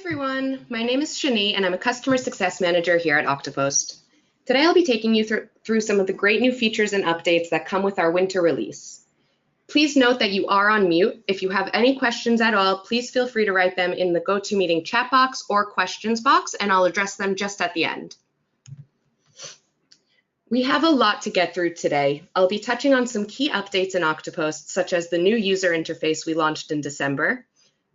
everyone, my name is Shani and I'm a Customer Success Manager here at Oktopost. Today I'll be taking you through some of the great new features and updates that come with our winter release. Please note that you are on mute. If you have any questions at all, please feel free to write them in the GoToMeeting chat box or questions box and I'll address them just at the end. We have a lot to get through today. I'll be touching on some key updates in Oktopost, such as the new user interface we launched in December,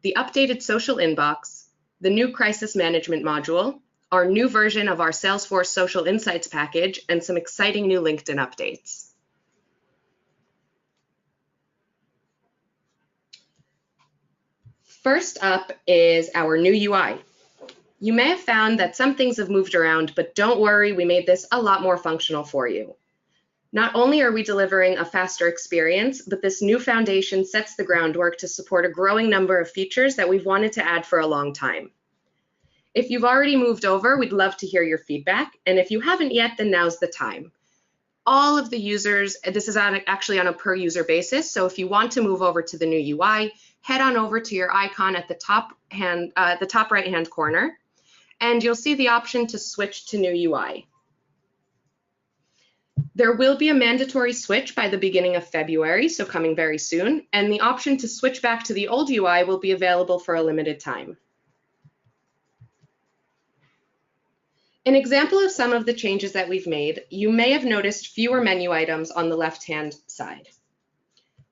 the updated social inbox, the new crisis management module, our new version of our Salesforce social insights package, and some exciting new LinkedIn updates. First up is our new UI. You may have found that some things have moved around, but don't worry, we made this a lot more functional for you. Not only are we delivering a faster experience, but this new foundation sets the groundwork to support a growing number of features that we've wanted to add for a long time. If you've already moved over, we'd love to hear your feedback, and if you haven't yet, then now's the time. All of the users, this is actually on a per user basis, so if you want to move over to the new UI, head on over to your icon at the top right-hand corner, and you'll see the option to switch to new UI. There will be a mandatory switch by the beginning of February, so coming very soon, and the option to switch back to the old UI will be available for a limited time. An example of some of the changes that we've made, you may have noticed fewer menu items on the left-hand side.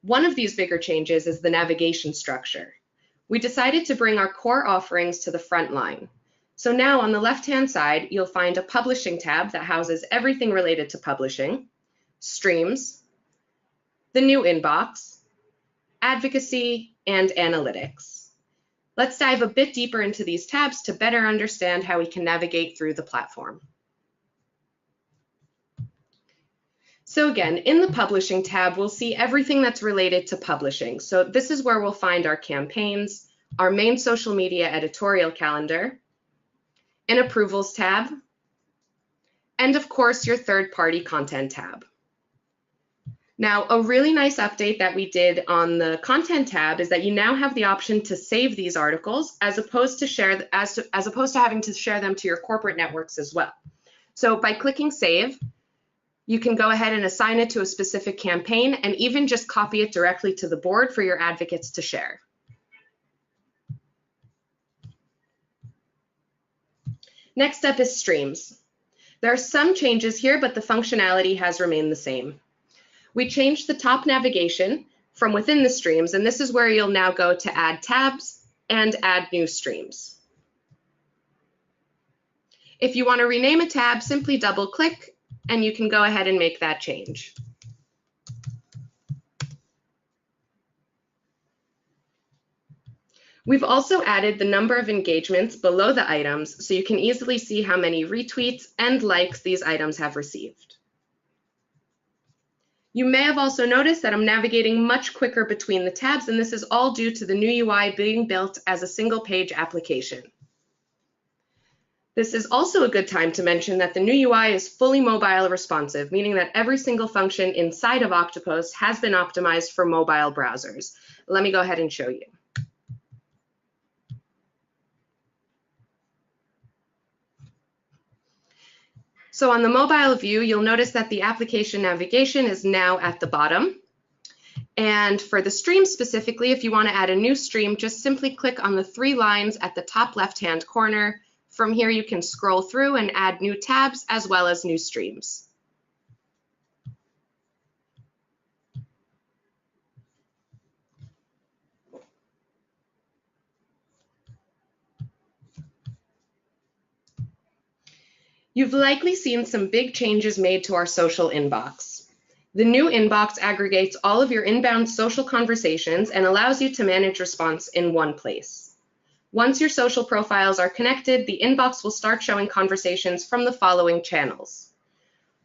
One of these bigger changes is the navigation structure. We decided to bring our core offerings to the front line. So now on the left-hand side, you'll find a publishing tab that houses everything related to publishing, streams, the new inbox, advocacy, and analytics. Let's dive a bit deeper into these tabs to better understand how we can navigate through the platform. So again, in the publishing tab, we'll see everything that's related to publishing. So this is where we'll find our campaigns, our main social media editorial calendar, an approvals tab, and of course your third-party content tab. Now, a really nice update that we did on the content tab is that you now have the option to save these articles as opposed to having to share them to your corporate networks as well. So by clicking save, you can go ahead and assign it to a specific campaign and even just copy it directly to the board for your advocates to share. Next up is streams. There are some changes here, but the functionality has remained the same. We changed the top navigation from within the streams, and this is where you'll now go to add tabs and add new streams. If you want to rename a tab, simply double click and you can go ahead and make that change. We've also added the number of engagements below the items so you can easily see how many retweets and likes these items have received. You may have also noticed that I'm navigating much quicker between the tabs, and this is all due to the new UI being built as a single page application. This is also a good time to mention that the new UI is fully mobile responsive, meaning that every single function inside of Oktopost has been optimized for mobile browsers. Let me go ahead and show you. So on the mobile view, you'll notice that the application navigation is now at the bottom. And for the stream specifically, if you want to add a new stream, just simply click on the three lines at the top left-hand corner. From here, you can scroll through and add new tabs as well as new streams. You've likely seen some big changes made to our social inbox. The new inbox aggregates all of your inbound social conversations and allows you to manage response in one place. Once your social profiles are connected, the inbox will start showing conversations from the following channels.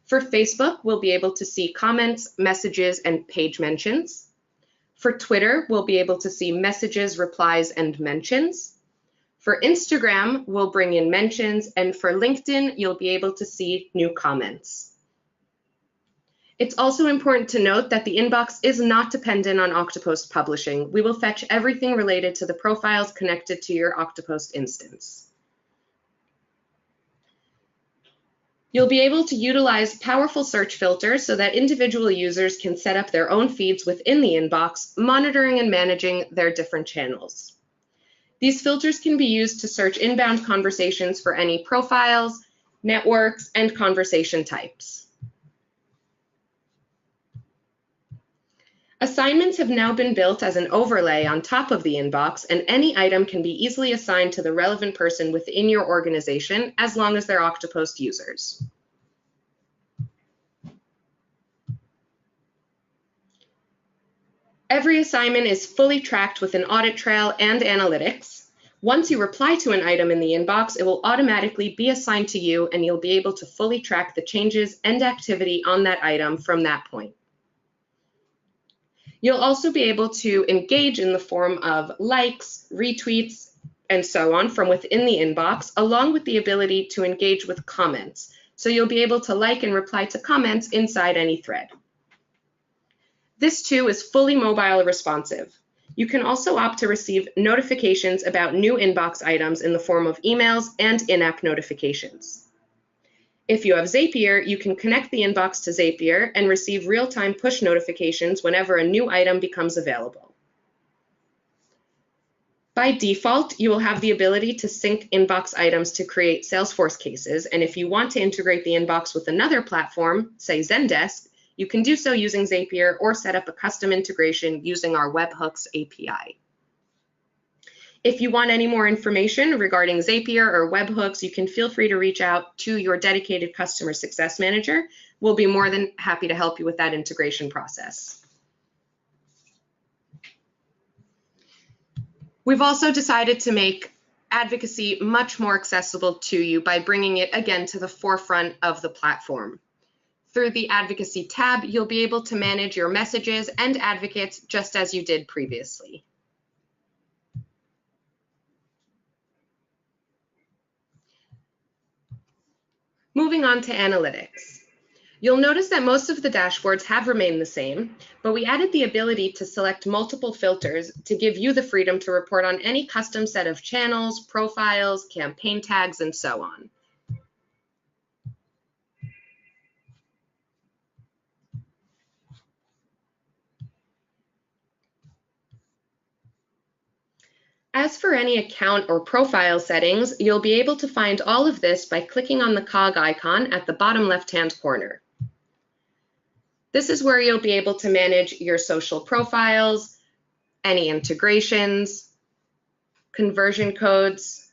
For Facebook, we'll be able to see comments, messages, and page mentions. For Twitter, we'll be able to see messages, replies, and mentions. For Instagram, we'll bring in mentions, and for LinkedIn, you'll be able to see new comments. It's also important to note that the inbox is not dependent on Oktopost publishing. We will fetch everything related to the profiles connected to your Oktopost instance. You'll be able to utilize powerful search filters so that individual users can set up their own feeds within the inbox, monitoring and managing their different channels. These filters can be used to search inbound conversations for any profiles, networks, and conversation types. Assignments have now been built as an overlay on top of the inbox, and any item can be easily assigned to the relevant person within your organization as long as they're Oktopost users. Every assignment is fully tracked with an audit trail and analytics. Once you reply to an item in the inbox, it will automatically be assigned to you, and you'll be able to fully track the changes and activity on that item from that point. You'll also be able to engage in the form of likes, retweets, and so on from within the inbox, along with the ability to engage with comments. So you'll be able to like and reply to comments inside any thread. This too is fully mobile responsive. You can also opt to receive notifications about new inbox items in the form of emails and in-app notifications. If you have Zapier, you can connect the inbox to Zapier and receive real-time push notifications whenever a new item becomes available. By default, you will have the ability to sync inbox items to create Salesforce cases, and if you want to integrate the inbox with another platform, say Zendesk, you can do so using Zapier or set up a custom integration using our webhooks API. If you want any more information regarding Zapier or webhooks, you can feel free to reach out to your dedicated customer success manager. We'll be more than happy to help you with that integration process. We've also decided to make advocacy much more accessible to you by bringing it again to the forefront of the platform. Through the Advocacy tab, you'll be able to manage your messages and advocates just as you did previously. Moving on to analytics. You'll notice that most of the dashboards have remained the same, but we added the ability to select multiple filters to give you the freedom to report on any custom set of channels, profiles, campaign tags, and so on. As for any account or profile settings, you'll be able to find all of this by clicking on the cog icon at the bottom left-hand corner. This is where you'll be able to manage your social profiles, any integrations, conversion codes,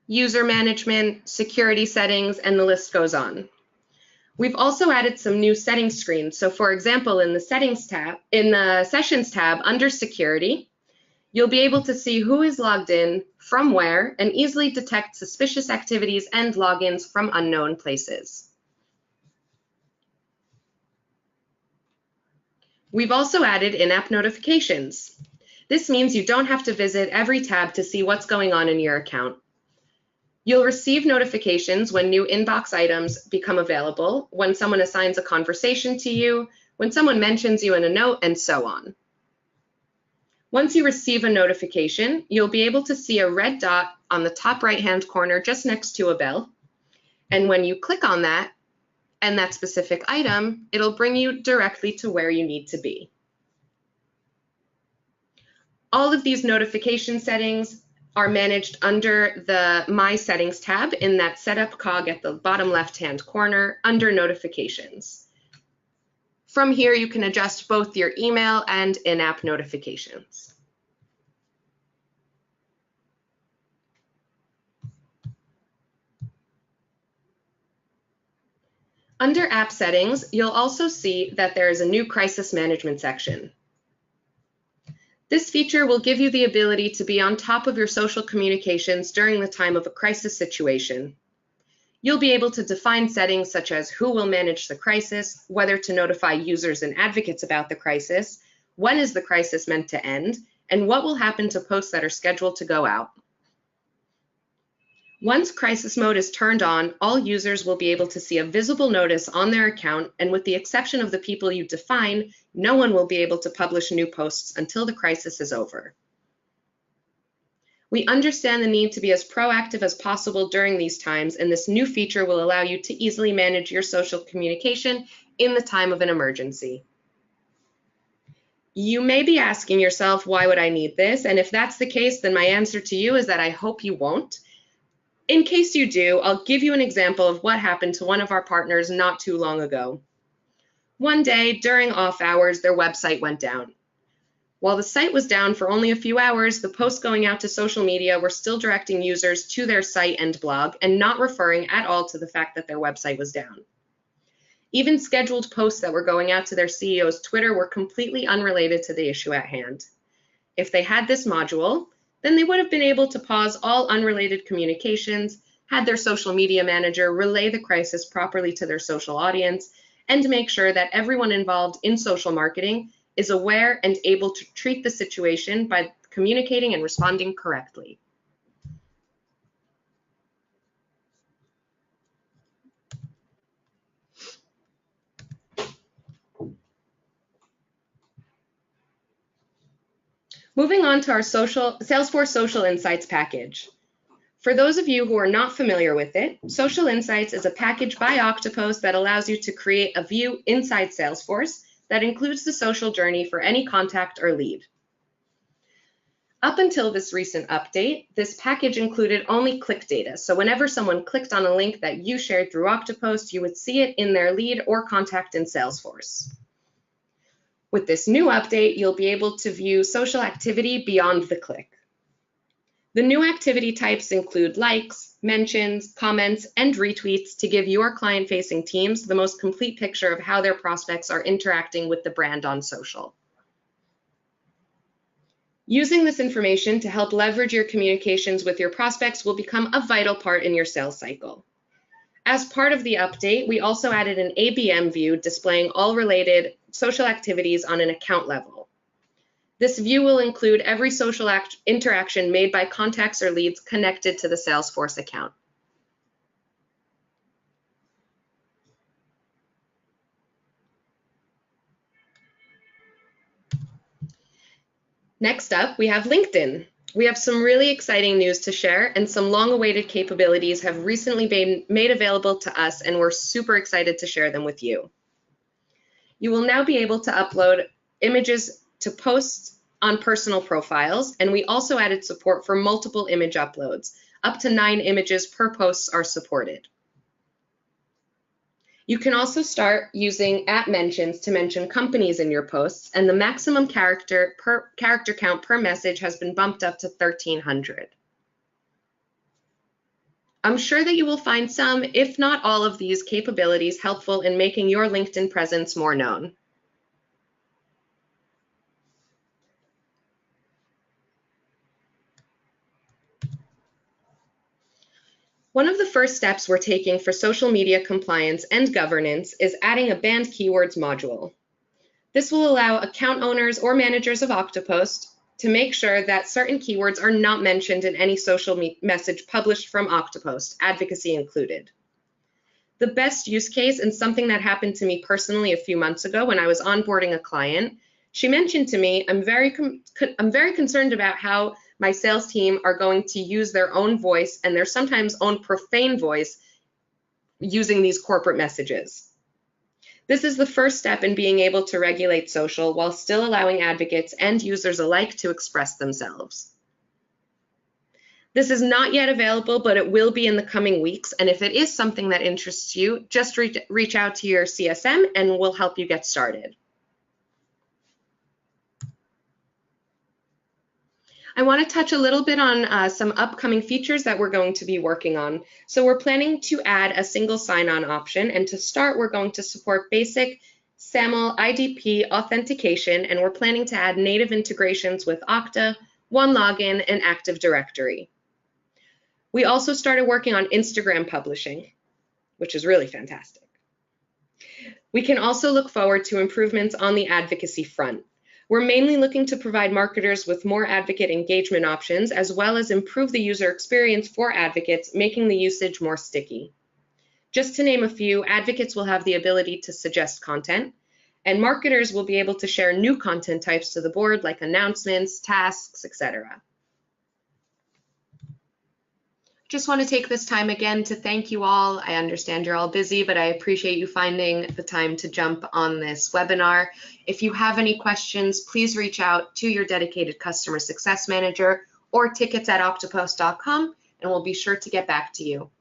user management, security settings, and the list goes on. We've also added some new settings screens. So for example, in the Settings tab, in the Sessions tab under Security, you'll be able to see who is logged in, from where, and easily detect suspicious activities and logins from unknown places. We've also added in-app notifications. This means you don't have to visit every tab to see what's going on in your account. You'll receive notifications when new inbox items become available, when someone assigns a conversation to you, when someone mentions you in a note, and so on. Once you receive a notification, you'll be able to see a red dot on the top right-hand corner just next to a bell. And when you click on that and that specific item, it'll bring you directly to where you need to be. All of these notification settings are managed under the My Settings tab in that Setup cog at the bottom left-hand corner under Notifications. From here, you can adjust both your email and in-app notifications. Under App Settings, you'll also see that there is a new Crisis Management section. This feature will give you the ability to be on top of your social communications during the time of a crisis situation. You'll be able to define settings such as who will manage the crisis, whether to notify users and advocates about the crisis, when is the crisis meant to end, and what will happen to posts that are scheduled to go out. Once crisis mode is turned on, all users will be able to see a visible notice on their account, and with the exception of the people you define, no one will be able to publish new posts until the crisis is over. We understand the need to be as proactive as possible during these times, and this new feature will allow you to easily manage your social communication in the time of an emergency. You may be asking yourself, why would I need this? And if that's the case, then my answer to you is that I hope you won't. In case you do, I'll give you an example of what happened to one of our partners not too long ago. One day, during off hours, their website went down. While the site was down for only a few hours, the posts going out to social media were still directing users to their site and blog and not referring at all to the fact that their website was down. Even scheduled posts that were going out to their CEO's Twitter were completely unrelated to the issue at hand. If they had this module, then they would have been able to pause all unrelated communications, had their social media manager relay the crisis properly to their social audience, and make sure that everyone involved in social marketing is aware and able to treat the situation by communicating and responding correctly. Moving on to our Salesforce Social Insights package. For those of you who are not familiar with it, Social Insights is a package by Oktopost that allows you to create a view inside Salesforce that includes the social journey for any contact or lead. Up until this recent update, this package included only click data. So whenever someone clicked on a link that you shared through Oktopost, you would see it in their lead or contact in Salesforce. With this new update, you'll be able to view social activity beyond the click. The new activity types include likes, mentions, comments, and retweets to give your client-facing teams the most complete picture of how their prospects are interacting with the brand on social. Using this information to help leverage your communications with your prospects will become a vital part in your sales cycle. As part of the update, we also added an ABM view displaying all related social activities on an account level. This view will include every social interaction made by contacts or leads connected to the Salesforce account. Next up, we have LinkedIn. We have some really exciting news to share, and some long-awaited capabilities have recently been made available to us, and we're super excited to share them with you. You will now be able to upload images to posts on personal profiles, and we also added support for multiple image uploads. Up to 9 images per post are supported. You can also start using @mentions to mention companies in your posts, and the maximum character count per message has been bumped up to 1,300. I'm sure that you will find some, if not all of these capabilities helpful in making your LinkedIn presence more known. One of the first steps we're taking for social media compliance and governance is adding a banned keywords module. This will allow account owners or managers of Oktopost to make sure that certain keywords are not mentioned in any social message published from Oktopost, advocacy included. The best use case, and something that happened to me personally a few months ago when I was onboarding a client, she mentioned to me, I'm very concerned about how my sales team are going to use their own voice and their sometimes own profane voice using these corporate messages. This is the first step in being able to regulate social while still allowing advocates and users alike to express themselves. This is not yet available, but it will be in the coming weeks, and if it is something that interests you, just reach out to your CSM and we'll help you get started. I want to touch a little bit on some upcoming features that we're going to be working on. So we're planning to add a single sign-on option, and to start, we're going to support basic SAML IDP authentication, and we're planning to add native integrations with Okta, OneLogin, and Active Directory. We also started working on Instagram publishing, which is really fantastic. We can also look forward to improvements on the advocacy front. We're mainly looking to provide marketers with more advocate engagement options, as well as improve the user experience for advocates, making the usage more sticky. Just to name a few, advocates will have the ability to suggest content, and marketers will be able to share new content types to the board, like announcements, tasks, etc. Just want to take this time again to thank you all. I understand you're all busy, but I appreciate you finding the time to jump on this webinar. If you have any questions, please reach out to your dedicated customer success manager or tickets@oktopost.com, and we'll be sure to get back to you.